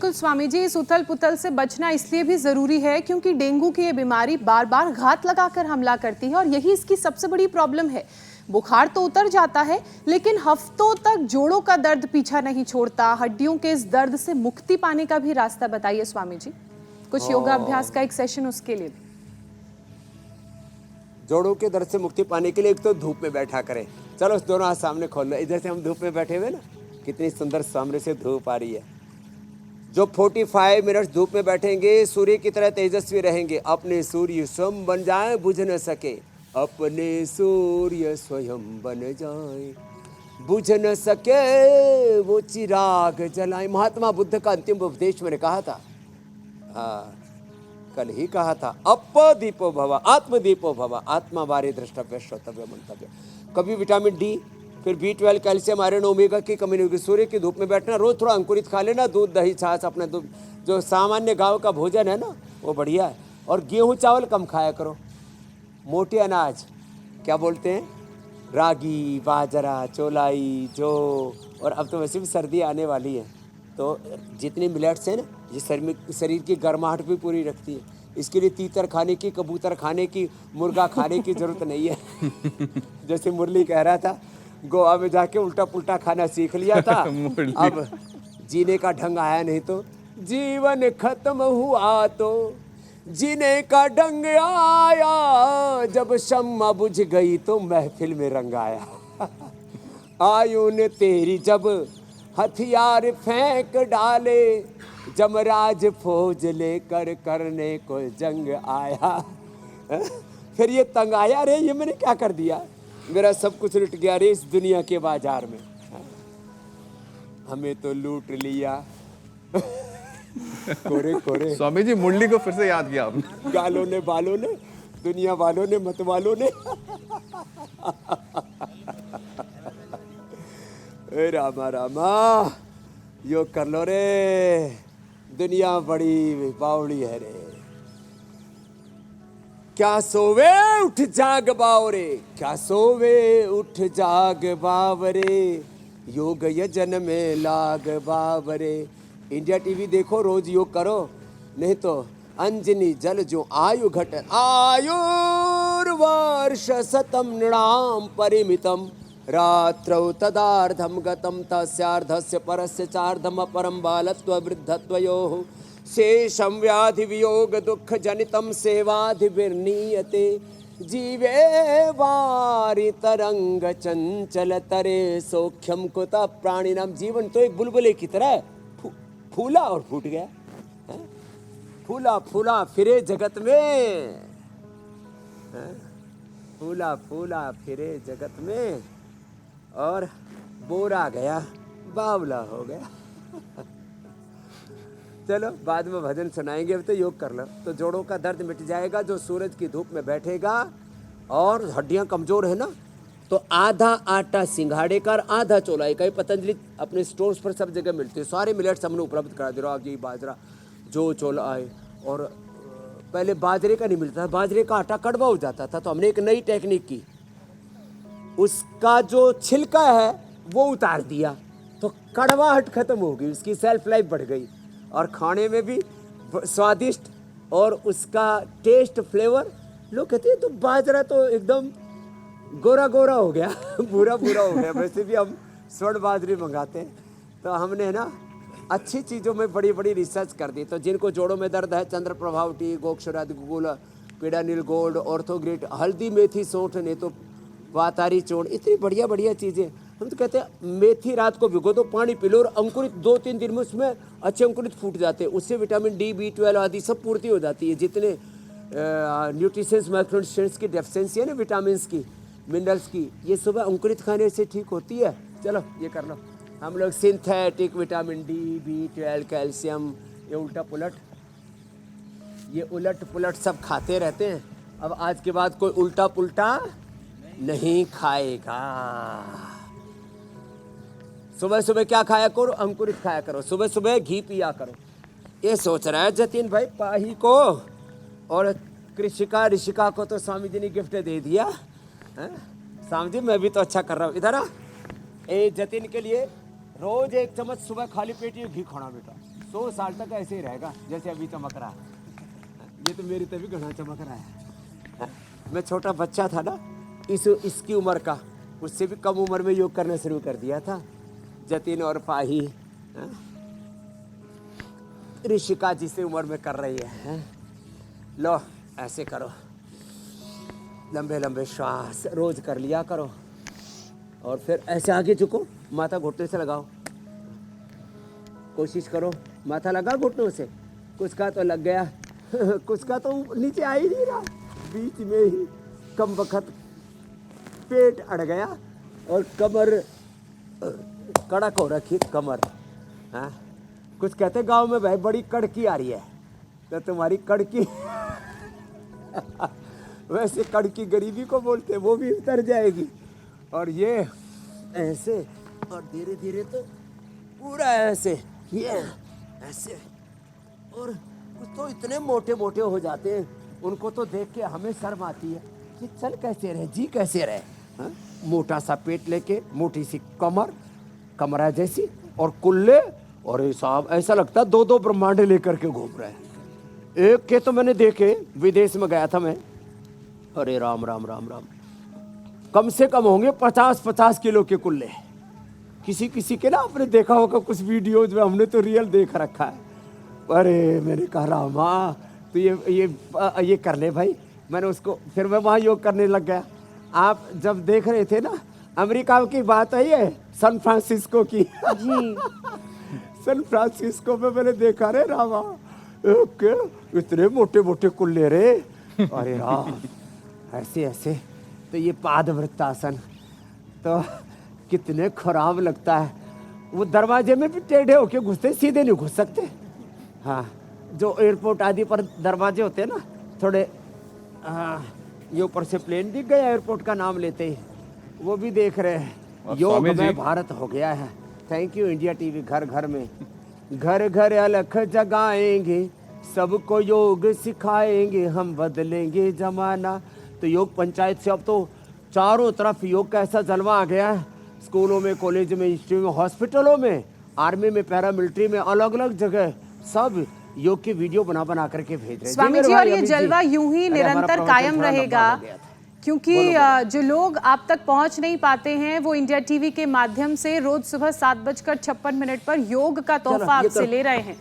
बिल्कुल स्वामी जी, इस उथल पुथल से बचना इसलिए भी जरूरी है क्योंकि डेंगू की ये बीमारी बार बार घात लगाकर हमला करती है और यही इसकी सबसे बड़ी प्रॉब्लम है। बुखार तो उतर जाता है लेकिन हफ्तों तक जोड़ों का दर्द पीछा नहीं छोड़ता। हड्डियों के इस दर्द से मुक्ति पाने का भी रास्ता बताइए स्वामी जी, कुछ योगाभ्यास का एक सेशन उसके लिए। जोड़ों के दर्द से मुक्ति पाने के लिए एक तो धूप में बैठा करें। चलो दोनों हाथ सामने खोल लो। इधर से हम धूप में बैठे हुए ना, कितनी सुंदर सामने से धूप आ रही है। जो 45 मिनट धूप में बैठेंगे सूर्य की तरह तेजस्वी रहेंगे। अपने सूर्य स्वयं बन जाए, बुझ न सके। अपने सूर्य स्वयं बन जाए, बुझ न सके वो चिराग जलाए। महात्मा बुद्ध का अंतिम उपदेश मैंने कहा था, हाँ कल ही कहा था, अपदीपो भव आत्मदीपो भव आत्मा बारे द्रष्टव्य श्रोतव्य मंतव्य। कभी विटामिन डी, फिर B12, कैल्शियम, आयरन, ओमेगा की कमी नहीं होगी। सूर्य की धूप में बैठना, रोज थोड़ा अंकुरित खा लेना, दूध दही छाछ, अपने दूध जो सामान्य गांव का भोजन है ना वो बढ़िया है। और गेहूं चावल कम खाया करो। मोटे अनाज क्या बोलते हैं, रागी, बाजरा, चौलाई, जौ, और अब तो वैसे भी सर्दी आने वाली है तो जितनी मिलेट्स हैं ना ये शरीर की गर्माहट भी पूरी रखती है। इसके लिए तीतर खाने की, कबूतर खाने की, मुर्गा खाने की जरूरत नहीं है। जैसे मुरली कह रहा था, गोवा में जाके उल्टा पुल्टा खाना सीख लिया था। अब जीने का ढंग आया नहीं तो जीवन खत्म हुआ तो जीने का ढंग आया। जब शम्मा बुझ गई तो महफिल में रंग आया। आयु ने तेरी जब हथियार फेंक डाले, जमराज फौज लेकर करने को जंग आया। फिर ये तंग आया, रे ये मैंने क्या कर दिया, मेरा सब कुछ लुट गया रे इस दुनिया के बाजार में। हमें तो लूट लिया। कोरे कोरे स्वामी जी मुरली को फिर से याद किया आपने। गालों ने, बालों ने, दुनिया वालों ने, मत वालों ने। रामा रामा योग कर लो रे, दुनिया बड़ी बावड़ी है रे। क्या सोवे उठ जाग बावरे, क्या सोवे उठ जाग बावरे, योग यजन में लाग बावरे। इंडिया टीवी देखो, रोज योग करो, नहीं तो अंजनी जल जो आयु घट आयुर्वर्ष शतम नृणाम परिमितम, रात्रौ तदार्धम गतम तस्यार्धस्य परस्य चार्धम परम बालत्व वृद्धत्वयोः, शेषम व्याधि वियोग दुख जनितम सेवाधिर्नीयते, जीवे वारि तरंग चंचल तरे सौख्यम कुत प्राणिनाम। जीवन तो एक बुलबुले की तरह फूला और फूट गया, फूला फूला फिरे जगत में, फूला फूला फिरे जगत में, और बोरा गया बावला हो गया। चलो बाद में भजन सुनाएंगे, अब तो योग कर लो तो जोड़ों का दर्द मिट जाएगा। जो सूरज की धूप में बैठेगा और हड्डियां कमजोर है ना, तो आधा आटा सिंघाड़े का और आधा चौलाई का। पतंजलि अपने स्टोर्स पर सब जगह मिलती है, सारे मिलेट्स हमने उपलब्ध करा दे रहा है। बाजरा, जो चौलाई, और पहले बाजरे का नहीं मिलता था, बाजरे का आटा कड़वा हो जाता था, तो हमने एक नई टेक्निक की, उसका जो छिलका है वो उतार दिया तो कड़वाहट खत्म हो गई, उसकी सेल्फ लाइफ बढ़ गई और खाने में भी स्वादिष्ट और उसका टेस्ट फ्लेवर। लोग कहते हैं तो बाजरा तो एकदम गोरा गोरा हो गया, भूरा भूरा हो गया। वैसे भी हम स्वर्ण बाजरी मंगाते हैं, तो हमने ना अच्छी चीज़ों में बड़ी बड़ी रिसर्च कर दी। तो जिनको जोड़ों में दर्द है, चंद्र प्रभाव टी, गोक्षरादि गुगुल, पीडानिल गोल्ड, ऑर्थोग्रेट, हल्दी मेथी सौंठ ने तो वातारी चूर्ण, इतनी बढ़िया बढ़िया चीज़ें। हम तो कहते हैं मेथी रात को भिगो दो, पानी पी लो और अंकुरित 2-3 दिन में उसमें अच्छे अंकुरित फूट जाते हैं। उससे विटामिन डी, B12 आदि सब पूर्ति हो जाती है। जितने न्यूट्रिशंस माइक्रोन्यूट्रिएंट्स की डेफिशिएंसी है ना, विटामिन्स की, मिनरल्स की, ये सुबह अंकुरित खाने से ठीक होती है। चलो ये कर लो। हम लोग synthetic vitamin D, B12, calcium, ये उल्टा पुलट, ये उलट पुलट सब खाते रहते हैं। अब आज के बाद कोई उल्टा पुल्टा नहीं खाएगा। सुबह सुबह क्या खाया करो, अंकुरित खाया करो, सुबह सुबह घी पिया करो। ये सोच रहा है जतिन भाई, पाही को और कृषिका ऋषिका को तो स्वामी जी ने गिफ्ट दे दिया। स्वामी जी मैं भी तो अच्छा कर रहा हूँ। इधर आ, ए जतिन के लिए रोज 1 चम्मच सुबह खाली पेट ये घी खाना बेटा, 100 साल तक ऐसे ही रहेगा जैसे अभी चमक रहा है। ये तो मेरी तभी घना चमक रहा है। मैं छोटा बच्चा था ना, इसकी उम्र का, उससे भी कम उम्र में योग करना शुरू कर दिया था। जतिन और पाही ऋषिका जिस उम्र में कर रही है। लो ऐसे करो, लंबे लंबे श्वास रोज कर लिया करो, और फिर ऐसे आगे झुको, माथा घुटने से लगाओ, कोशिश करो माथा लगा घुटनों से। कुछ का तो लग गया कुछ का तो नीचे आ ही नहीं रहा, बीच में ही कम वक्त पेट अड़ गया और कमर कड़क हो रखी कमर। हाँ, कुछ कहते गांव में भाई बड़ी कड़की आ रही है, तो तुम्हारी कड़की वैसे कड़की गरीबी को बोलते, वो भी उतर जाएगी। और ये ऐसे, और धीरे धीरे तो पूरा ऐसे, ये ऐसे, और कुछ तो इतने मोटे मोटे हो जाते हैं, उनको तो देख के हमें शर्म आती है कि चल कैसे रहे, जी कैसे रहे। हाँ? मोटा सा पेट लेके, मोटी सी कमर, कमरा जैसी, और कुल्ले, और ये साहब ऐसा लगता है 2-2 ब्रह्मांड लेकर के घूम रहे हैं। एक के तो मैंने देखे, विदेश में गया था मैं, अरे राम राम राम राम, कम से कम होंगे 50-50 किलो के कुल्ले। किसी किसी के ना आपने देखा होगा कुछ वीडियोज में, हमने तो रियल देख रखा है। अरे मैंने कहा रामा तो ये कर ले भाई। मैंने उसको, फिर मैं वहाँ योग करने लग गया। आप जब देख रहे थे ना, अमेरिका की बात है ये, सैन फ्रांसिस्को की जी। सैन फ्रांसिस्को में मैंने देखा रे रामा, इतने मोटे मोटे कुल्ले रे, अरे राम, ऐसे ऐसे। तो ये पादवृत्तासन तो कितने खराब लगता है। वो दरवाजे में भी टेढ़े होके घुसते, सीधे नहीं घुस सकते। हाँ, जो एयरपोर्ट आदि पर दरवाजे होते हैं ना, थोड़े ये ऊपर से प्लेन दिख गया एयरपोर्ट का नाम लेते ही, वो भी देख रहे हैं। योग में भारत हो गया है। Thank you India TV. घर घर में, घर घर अलख जगाएंगे, सबको योग सिखाएंगे, हम बदलेंगे जमाना। तो योग पंचायत से अब तो चारों तरफ योग का ऐसा जलवा आ गया है। स्कूलों में, कॉलेज में, इंस्टीट्यूट में, हॉस्पिटलों में, आर्मी में, पैरामिलिट्री में, अलग अलग जगह सब योग की वीडियो बना बना करके भेज रहे हैं। स्वामी जी, और ये जलवा यूं ही निरंतर कायम रहेगा, क्योंकि जो लोग आप तक पहुंच नहीं पाते हैं, वो इंडिया टीवी के माध्यम से रोज सुबह 7:56 पर योग का तोहफा आपसे ले रहे हैं।